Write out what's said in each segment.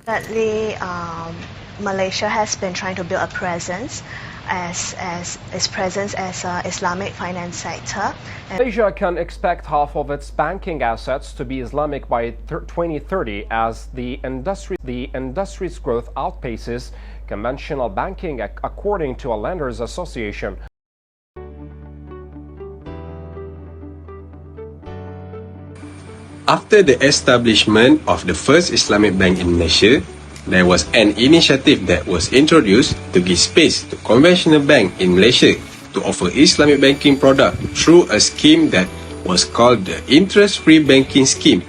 Sadly, Malaysia has been trying to build a presence as its presence as an Islamic finance sector. Malaysia can expect half of its banking assets to be Islamic by 2030 as the industry's growth outpaces conventional banking, according to a lenders association. After the establishment of the first Islamic bank in Malaysia, there was an initiative that was introduced to give space to conventional bank in Malaysia to offer Islamic banking product through a scheme that was called the Interest-Free Banking Scheme.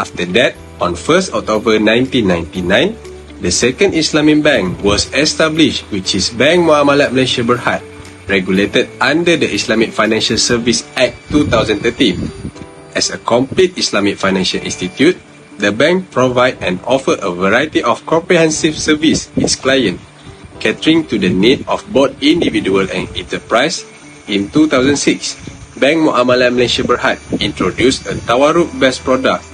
After that, on 1st October 1999, the second Islamic bank was established, which is Bank Muamalat Malaysia Berhad, regulated under the Islamic Financial Service Act 2013. As a complete Islamic financial institute, the bank provides and offers a variety of comprehensive service its client, catering to the need of both individual and enterprise. In 2006, Bank Muamalat Malaysia Berhad introduced a Tawarruq-based product.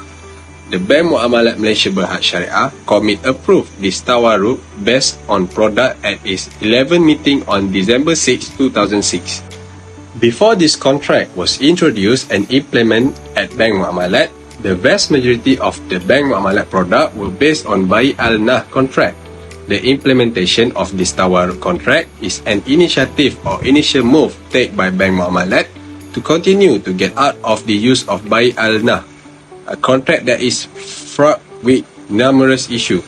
The Bank Muamalat Malaysia Berhad Syariah Committee approved this Tawarruq based on product at its 11th meeting on December 6, 2006. Before this contract was introduced and implemented at Bank Muamalat, the vast majority of the Bank Muamalat product were based on Bai Al-Nah contract. The implementation of this Tawarruq contract is an initiative or initial move taken by Bank Muamalat to continue to get out of the use of Bai Al-Nah, a contract that is fraught with numerous issues.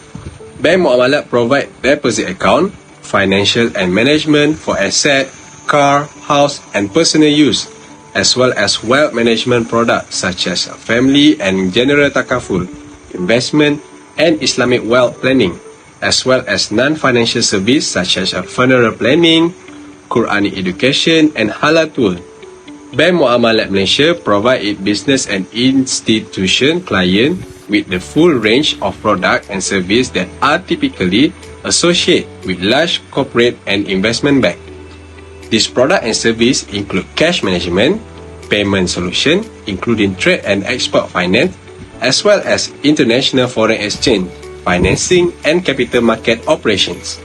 Bank Muamalat provide deposit account, financial and management for asset, car, house and personal use, as well as wealth management products such as family and general takaful, investment and Islamic wealth planning, as well as non-financial service such as funeral planning, Quranic education and halal tool. Bank Muamalat Malaysia provide its business and institution client with the full range of product and service that are typically associated with large corporate and investment bank. This product and service include cash management, payment solution, including trade and export finance, as well as international foreign exchange, financing, and capital market operations.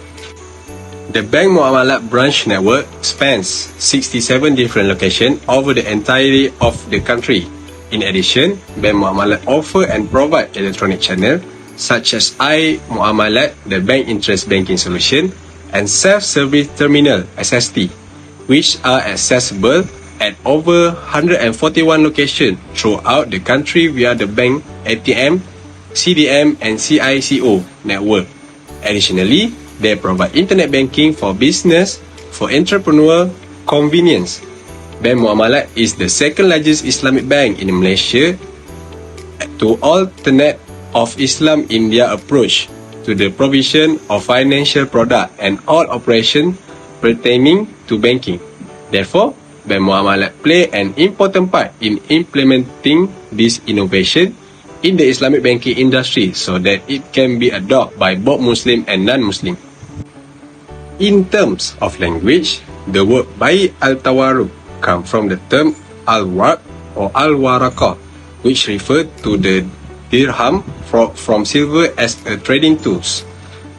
The Bank Muamalat branch network spans 67 different locations over the entirety of the country. In addition, Bank Muamalat offer and provide electronic channel such as iMuamalat, the bank interest banking solution, and self-service terminal (SST), which are accessible at over 141 locations throughout the country via the bank ATM, CDM and CICO network. Additionally, they provide internet banking for business for entrepreneur convenience. Bank Muamalat is the second largest Islamic bank in Malaysia to alternate of Islam India approach to the provision of financial product and all operations pertaining to banking. Therefore, Bank Muamalat play an important part in implementing this innovation in the Islamic banking industry so that it can be adopted by both Muslim and non-Muslim. In terms of language, the word Bai Al-Tawarruq comes from the term Al-Warq or Al-Waraqah, which refers to the dirham from silver as a trading tools.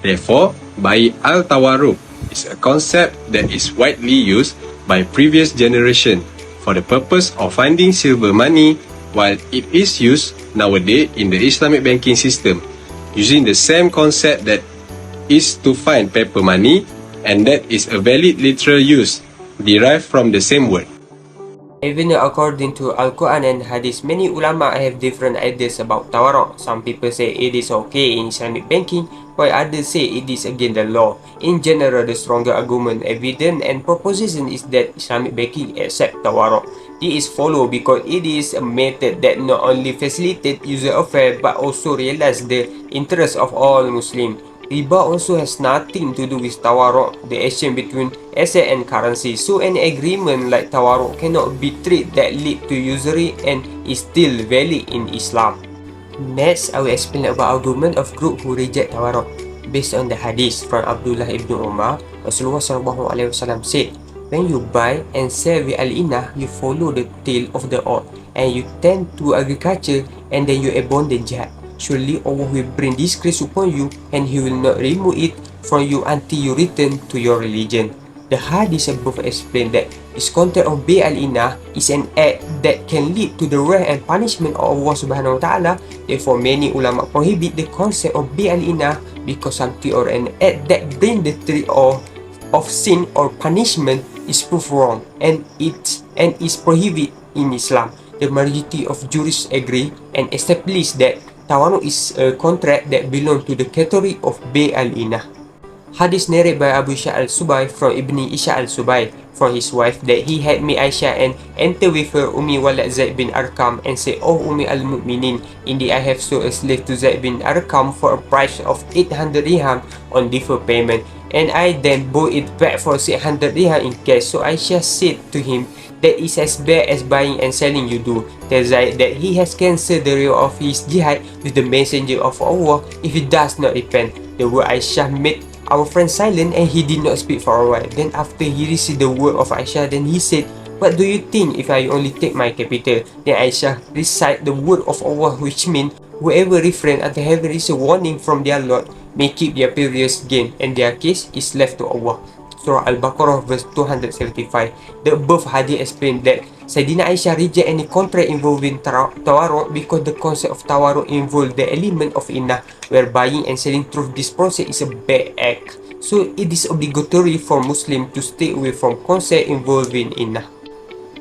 Therefore, Bai Al-Tawarruq is a concept that is widely used by previous generation for the purpose of finding silver money, while it is used nowadays in the Islamic banking system, using the same concept that is to find paper money, and that is a valid literal use derived from the same word. Even according to Al-Quran and Hadith, many ulama have different ideas about Tawarruq. Some people say it is okay in Islamic banking, while others say it is against the law. In general, the stronger argument, evidence and proposition is that Islamic banking accept Tawarruq. This is followed because it is a method that not only facilitates user affairs but also realize the interest of all Muslims. Riba also has nothing to do with Tawarruq, the exchange between asset and currency. So an agreement like Tawarruq cannot be treated that lead to usury and is still valid in Islam. Next, I will explain about argument of group who reject Tawarruq. Based on the hadith from Abdullah ibn Umar, Rasulullah SAW said, when you buy and sell with al-inah, you follow the tail of the ox and you tend to agriculture and then you abandon jihad. surely Allah will bring disgrace upon you, and He will not remove it from you until you return to your religion. The hadith above explained that this concept of Bay al-Inah is an act that can lead to the wrath and punishment of Allah Subhanahu Wa Taala. Therefore, many ulama prohibit the concept of Bay al-Inah because something or an act that bring the tree of sin or punishment is proved wrong and is prohibited in Islam. The majority of jurists agree and establish that Tawarruq is a contract that belongs to the category of Bay al-Inah. Hadith narrated by Abu Isha al-Subai from Ibni Isha al-Subai from his wife that he had met Aisha and entered with her Ummi Walad Zaid bin Arqam and said, "Oh Ummi al-Mu'minin, indeed I have sold a slave to Zaid bin Arqam for a price of 800 dirham on deferred payment, and I then bought it back for 600 dirham in cash." So Aisha said to him, "That is as bad as buying and selling you do. Tell Zaid that he has cancelled the reward of his jihad with the messenger of Allah if he does not repent." The word Aisha made our friend silent and he did not speak for a while. Then after he received the word of Aisha, then he said, "What do you think if I only take my capital?" Then Aisha recite the word of Allah, which means whoever refrain after having received warning from their Lord may keep their previous gain and their case is left to Allah. Surah Al-Baqarah verse 275. The above hadith explained that Sayyidina Aisha reject any contract involving Tawarruq because the concept of Tawarruq involves the element of inah, where buying and selling through this process is a bad act. So it is obligatory for Muslims to stay away from concept involving inah.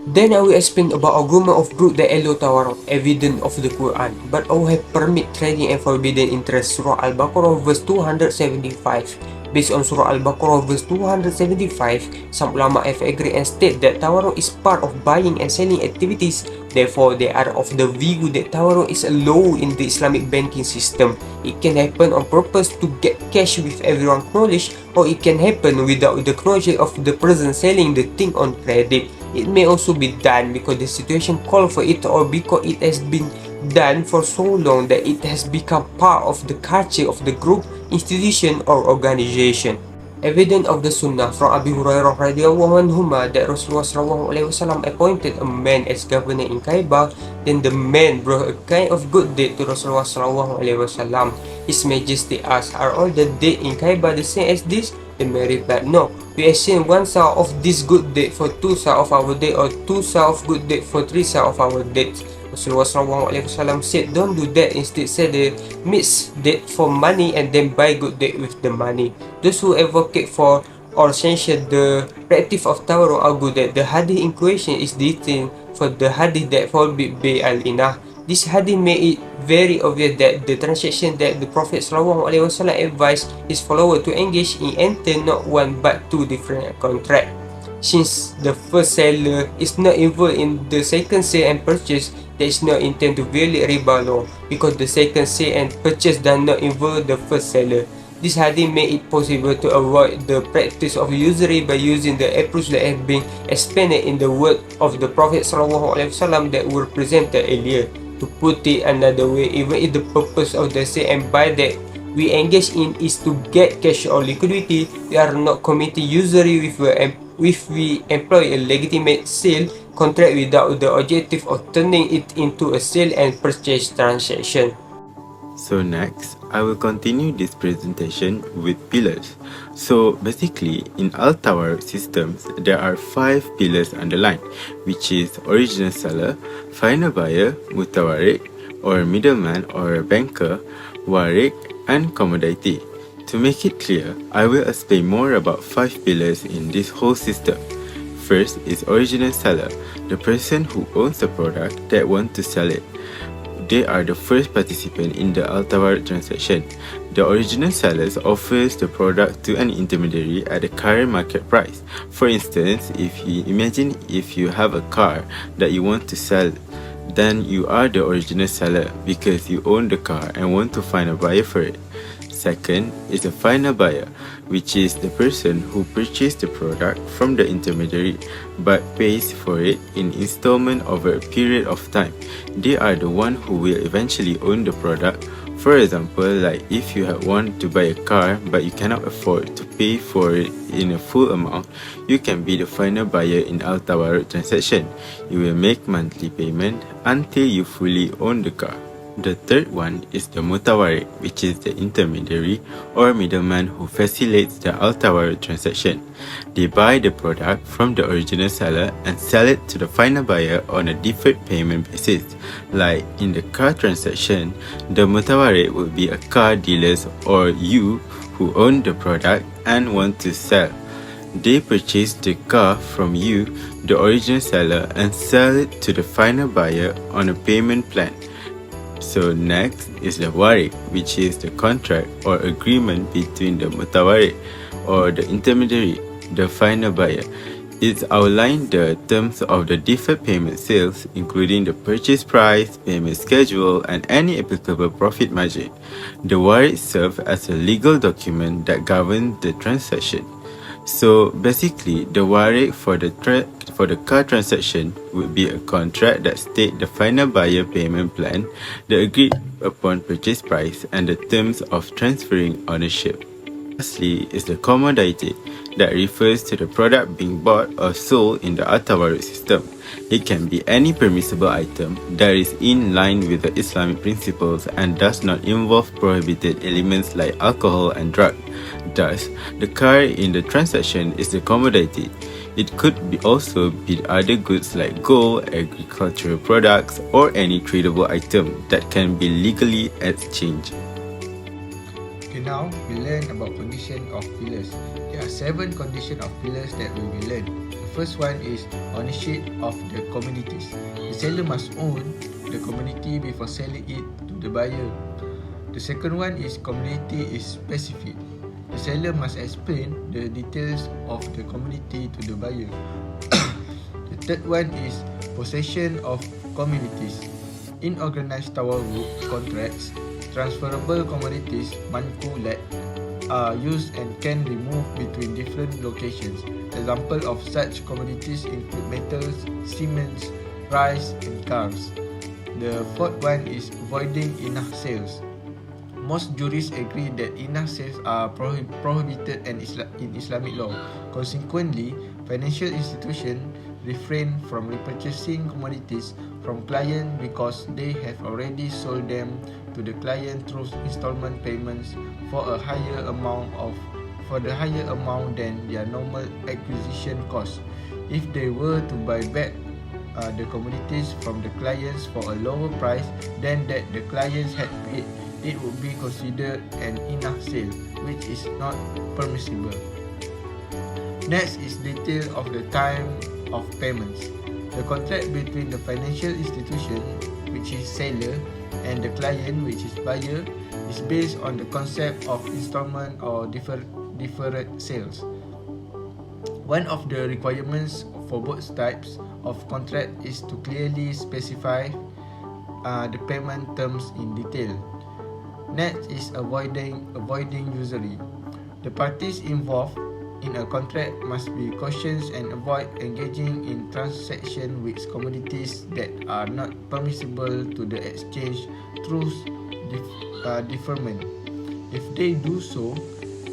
Then I will explain about agreement of group that allow Tawarruq, evidence of the Quran, but Allah have permit trading and forbidden interest. Surah Al-Baqarah verse 275. Based on Surah Al-Baqarah verse 275, some ulama have agreed and state that Tawarruq is part of buying and selling activities. Therefore, they are of the view that Tawarruq is allowed in the Islamic banking system. It can happen on purpose to get cash with everyone's knowledge, or it can happen without the knowledge of the person selling the thing on credit. It may also be done because the situation calls for it, or because it has been done for so long that it has become part of the culture of the group, institution or organization. Evidence of the Sunnah from Abu Hurairah radhiyallahu anhuma that Rasulullah SAW appointed a man as governor in Kaibah. Then the man brought a kind of good deed to Rasulullah SAW. His Majesty asked, "Are all the deed in Kaibah the same as this?" The man replied, "No, we exchange one sa of this good deed for 2 sa of our deed, or 2 sa of good deed for 3 sa of our deed." Rasulullah SAW said, "Don't do that. Instead, sell the mixed debt for money and then buy good debt with the money." Those who advocate for or censure the practice of Tawarruq argue that the hadith in question is distinct for the hadith that forbid Bay al-Inah. This hadith made it very obvious that the transaction that the Prophet SAW advised his followers to engage in enter not one but 2 different contracts. Since the first seller is not involved in the second sale and purchase, there is no intent to violate riba law because the second sale and purchase does not involve the first seller. This hadith made it possible to avoid the practice of usury by using the approach that have been explained in the word of the Prophet ﷺ that were presented earlier. To put it another way, even if the purpose of the sale and buy that we engage in is to get cash or liquidity, we are not committing usury if we employ a legitimate sale contract without the objective of turning it into a sale and purchase transaction. So next, I will continue this presentation with pillars. So basically, in Al-Tawarruq systems, there are 5 pillars underlined, which is original seller, final buyer, mutawarriq, or middleman or banker, wariq, and commodity. To make it clear, I will explain more about 5 pillars in this whole system. First is original seller, the person who owns the product that wants to sell it. They are the first participant in the Al-Tawarruq transaction. The original seller offers the product to an intermediary at the current market price. For instance, imagine if you have a car that you want to sell, then you are the original seller because you own the car and want to find a buyer for it. Second is the final buyer, which is the person who purchased the product from the intermediary but pays for it in installment over a period of time. They are the one who will eventually own the product. For example, like if you want to buy a car but you cannot afford to pay for it in a full amount, you can be the final buyer in Al-Tawarruq transaction. You will make monthly payment until you fully own the car. The third one is the Mutawarriq, which is the intermediary or middleman who facilitates the Al-Tawarruq transaction. They buy the product from the original seller and sell it to the final buyer on a deferred payment basis. Like in the car transaction, the Mutawarriq would be a car dealer or you who own the product and want to sell. They purchase the car from you, the original seller, and sell it to the final buyer on a payment plan. So next is the Wariq, which is the contract or agreement between the Mutawarriq or the intermediary, the final buyer. It outlines the terms of the deferred payment sales, including the purchase price, payment schedule, and any applicable profit margin. The Wariq serves as a legal document that governs the transaction. So basically, the Wariq for the car transaction would be a contract that states the final buyer payment plan, the agreed upon purchase price, and the terms of transferring ownership. Lastly is the commodity that refers to the product being bought or sold in the Al-Tawarruq system. It can be any permissible item that is in line with the Islamic principles and does not involve prohibited elements like alcohol and drug. Thus, the car in the transaction is the commodity. It could also be other goods like gold, agricultural products, or any tradable item that can be legally exchanged. Okay, now we learn about condition of pillars. There are 7 conditions of pillars that we will learn. The first one is ownership of the commodities. The seller must own the commodity before selling it to the buyer. The second one is commodity is specific. The seller must explain the details of the commodity to the buyer. The third one is possession of commodities. In organized tawarruq contracts, transferable commodities manqulat are used and can be moved between different locations. Example of such commodities include metals, cements, rice, and cars. The fourth one is avoiding inah sales. Most jurists agree that inah sales are prohibited in Islamic law. Consequently, financial institutions refrain from repurchasing commodities from clients because they have already sold them to the client through installment payments for the higher amount than their normal acquisition cost. If they were to buy back the commodities from the clients for a lower price than that the clients had paid, it would be considered an inah sale, which is not permissible. Next is detail of the time of payments. The contract between the financial institution, which is seller, and the client, which is buyer, is based on the concept of installment or deferred sales. One of the requirements for both types of contract is to clearly specify the payment terms in detail. Next is avoiding usury. The parties involved in a contract must be cautious and avoid engaging in transactions with commodities that are not permissible to the exchange through deferment. If they do so,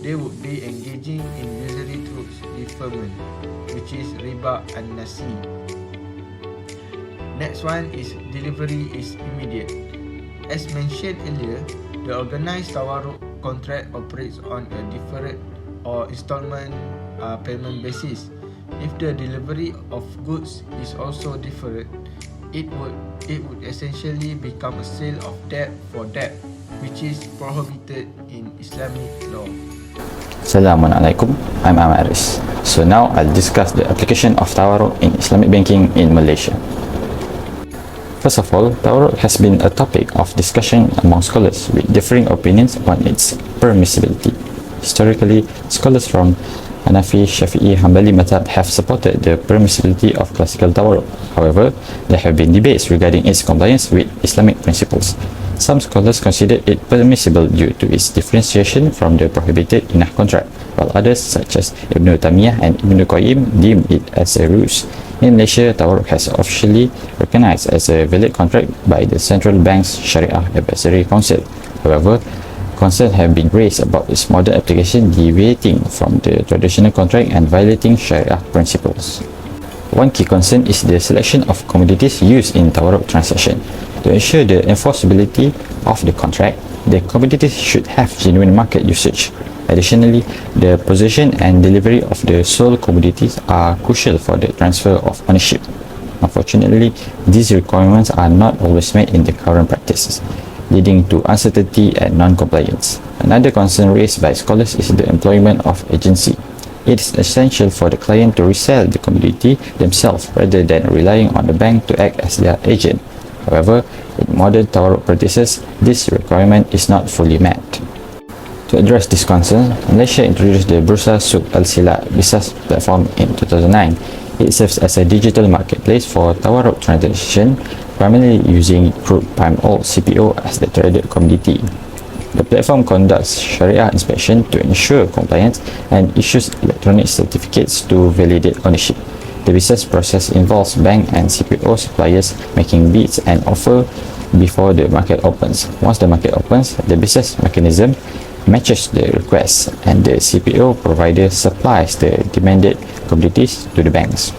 they would be engaging in usury through deferment, which is riba an-nasi. Next one is delivery is immediate. As mentioned earlier, the organized tawarruq contract operates on a deferred or installment payment basis. If the delivery of goods is also deferred, it would essentially become a sale of debt for debt, which is prohibited in Islamic law. Assalamualaikum, I'm Amaris. So now I'll discuss the application of tawarruq in Islamic banking in Malaysia. First of all, tawarruq has been a topic of discussion among scholars with differing opinions on its permissibility. Historically, scholars from Hanafi, Shafi'i, Hanbali Madhab have supported the permissibility of classical tawarruq. However, there have been debates regarding its compliance with Islamic principles. Some scholars consider it permissible due to its differentiation from the prohibited inah contract, while others, such as Ibn Taymiyah and Ibn Qayyim, deem it as a ruse. In Malaysia, tawarruq has officially recognized as a valid contract by the Central Bank's Sharia Advisory Council. However, concerns have been raised about its modern application deviating from the traditional contract and violating Sharia principles. One key concern is the selection of commodities used in tawarruq transaction. To ensure the enforceability of the contract, the commodities should have genuine market usage. Additionally, the possession and delivery of the sold commodities are crucial for the transfer of ownership. Unfortunately, these requirements are not always met in the current practices, leading to uncertainty and non-compliance. Another concern raised by scholars is the employment of agency. It is essential for the client to resell the commodity themselves rather than relying on the bank to act as their agent. However, in modern Tawarruq practices, this requirement is not fully met. To address this concern, Malaysia introduced the Bursa Suq Al-Sila business platform in 2009. It serves as a digital marketplace for Tawarruq transaction, primarily using crude palm oil (CPO) as the traded commodity. The platform conducts Sharia inspection to ensure compliance and issues electronic certificates to validate ownership. The business process involves bank and CPO suppliers making bids and offers before the market opens. Once the market opens, the business mechanism matches the request and the CPO provider supplies the demanded commodities to the banks.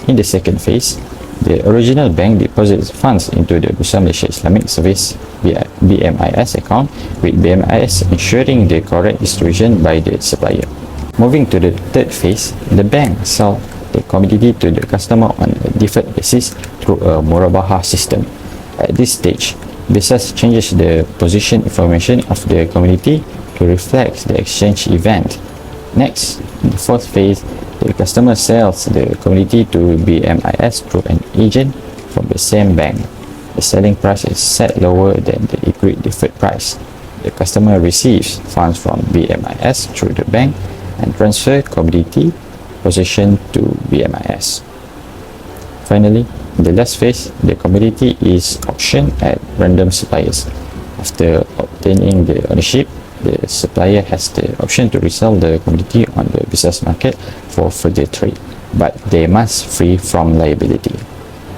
In the second phase, the original bank deposits funds into the Bursa Malaysia Islamic Service BMIS account, with BMIS ensuring the correct distribution by the supplier. Moving to the third phase, the bank sells the commodity to the customer on a deferred basis through a Murabahah system. At this stage, business changes the position information of the commodity to reflect the exchange event. Next, in the fourth phase, the customer sells the commodity to BMIS through an agent from the same bank. The selling price is set lower than the agreed deferred price. The customer receives funds from BMIS through the bank and transfer commodity possession to BMIS. Finally, in the last phase, the commodity is auctioned at random suppliers. After obtaining the ownership, the supplier has the option to resell the commodity on the business market for further trade, but they must free from liability.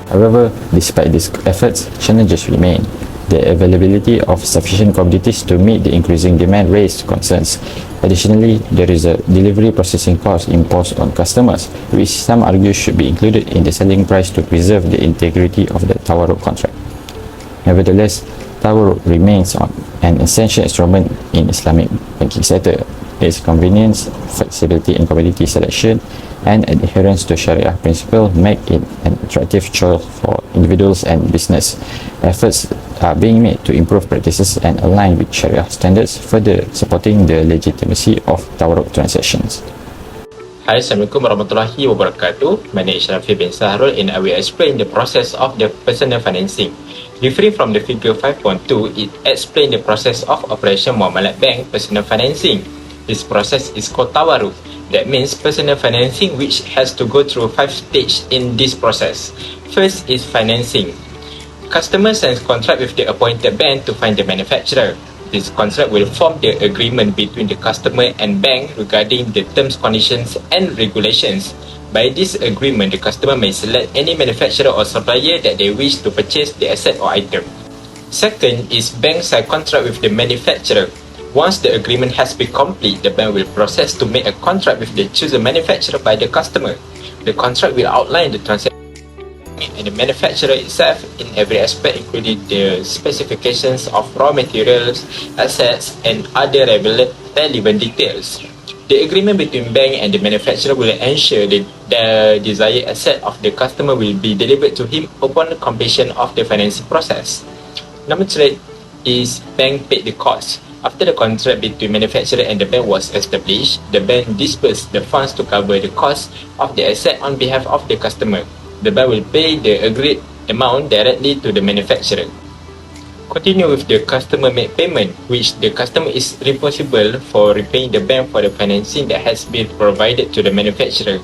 However, despite these efforts, challenges remain. The availability of sufficient commodities to meet the increasing demand raised concerns. Additionally, there is a delivery processing cost imposed on customers, which some argue should be included in the selling price to preserve the integrity of the Tawarruq contract. Nevertheless, Tawarruq remains an essential instrument in Islamic banking sector. Its convenience, flexibility in commodity selection, and adherence to Sharia principle make it an attractive choice for individuals and business. Efforts are being made to improve practices and align with Sharia standards, further supporting the legitimacy of Tawarruq transactions. Hi, Assalamualaikum warahmatullahi wabarakatuh. My name is Rafi bin Sahrul and I will explain the process of the personal financing. Different from the figure 5.2, it explains the process of operation Muamalat Bank personal financing. This process is called Tawarruq. That means personal financing, which has to go through 5 stages in this process. First is financing. Customer signs contract with the appointed bank to find the manufacturer. This contract will form the agreement between the customer and bank regarding the terms, conditions and regulations. By this agreement, the customer may select any manufacturer or supplier that they wish to purchase the asset or item. Second is bank sign contract with the manufacturer. Once the agreement has been complete, the bank will process to make a contract with the chosen manufacturer by the customer. The contract will outline the transaction and the manufacturer itself in every aspect, including the specifications of raw materials, assets, and other relevant details. The agreement between bank and the manufacturer will ensure that the desired asset of the customer will be delivered to him upon completion of the financing process. Number 3 is bank paid the cost. After the contract between manufacturer and the bank was established, the bank disbursed the funds to cover the cost of the asset on behalf of the customer. The bank will pay the agreed amount directly to the manufacturer. Continue with the customer made payment, which the customer is responsible for repaying the bank for the financing that has been provided to the manufacturer.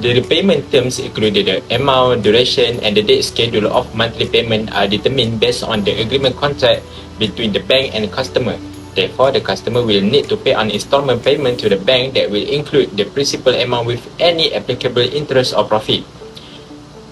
The repayment terms, including the amount, duration, and the date schedule of monthly payment, are determined based on the agreement contract between the bank and the customer. Therefore, the customer will need to pay an installment payment to the bank that will include the principal amount with any applicable interest or profit.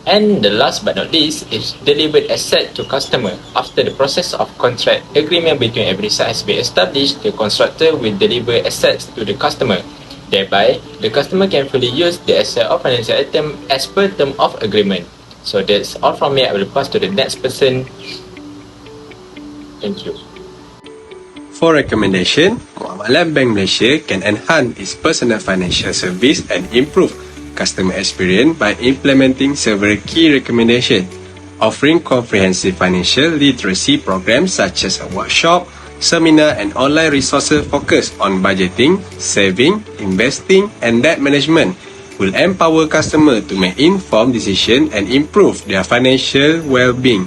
And the last but not least is delivered asset to customer. After the process of contract agreement between every side has been established, the constructor will deliver assets to the customer. Thereby, the customer can fully use the asset or financial item as per term of agreement. So that's all from me. I will pass to the next person. Thank you. For recommendation, Muamalat Bank Malaysia can enhance its personal financial service and improve customer experience by implementing several key recommendations, offering comprehensive financial literacy programs such as a workshop, seminar and online resources focused on budgeting, saving, investing and debt management will empower customers to make informed decisions and improve their financial well-being.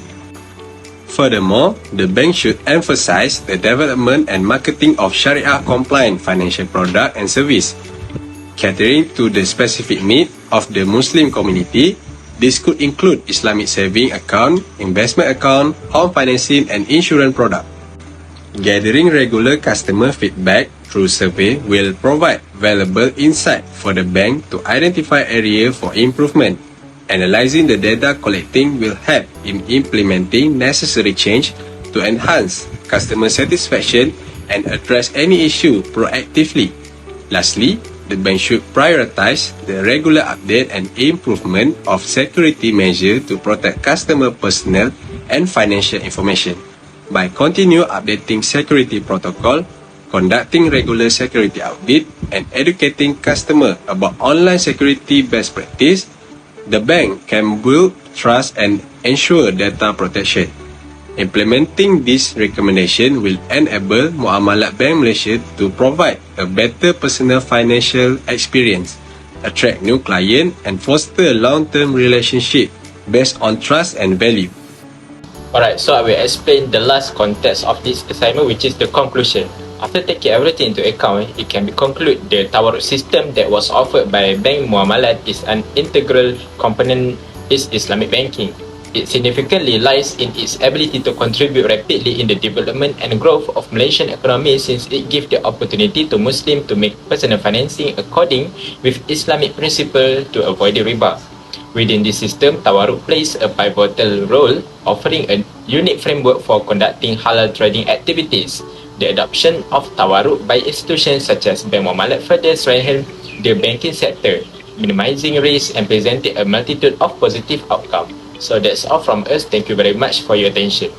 Furthermore, the bank should emphasize the development and marketing of Sharia-compliant financial product and service, catering to the specific needs of the Muslim community. This could include Islamic saving account, investment account, home financing and insurance product. Gathering regular customer feedback through survey will provide valuable insight for the bank to identify areas for improvement. Analyzing the data collecting will help in implementing necessary change to enhance customer satisfaction and address any issue proactively. Lastly, the bank should prioritize the regular update and improvement of security measures to protect customer personal and financial information. By continue updating security protocol, conducting regular security audit, and educating customers about online security best practice, the bank can build trust and ensure data protection. Implementing this recommendation will enable Muamalat Bank Malaysia to provide a better personal financial experience, attract new clients, and foster long-term relationship based on trust and value. Alright, so I will explain the last context of this assignment, which is the conclusion. After taking everything into account, it can be concluded the Tawarruq system that was offered by Bank Muamalat is an integral component is Islamic banking. It significantly lies in its ability to contribute rapidly in the development and growth of Malaysian economy, since it gives the opportunity to Muslims to make personal financing according with Islamic principle to avoid the riba. Within this system, Tawarruq plays a pivotal role, offering a unique framework for conducting halal trading activities. The adoption of Tawarruq by institutions such as Bank Muamalat further strengthened the banking sector, minimizing risk and presenting a multitude of positive outcomes. So that's all from us. Thank you very much for your attention.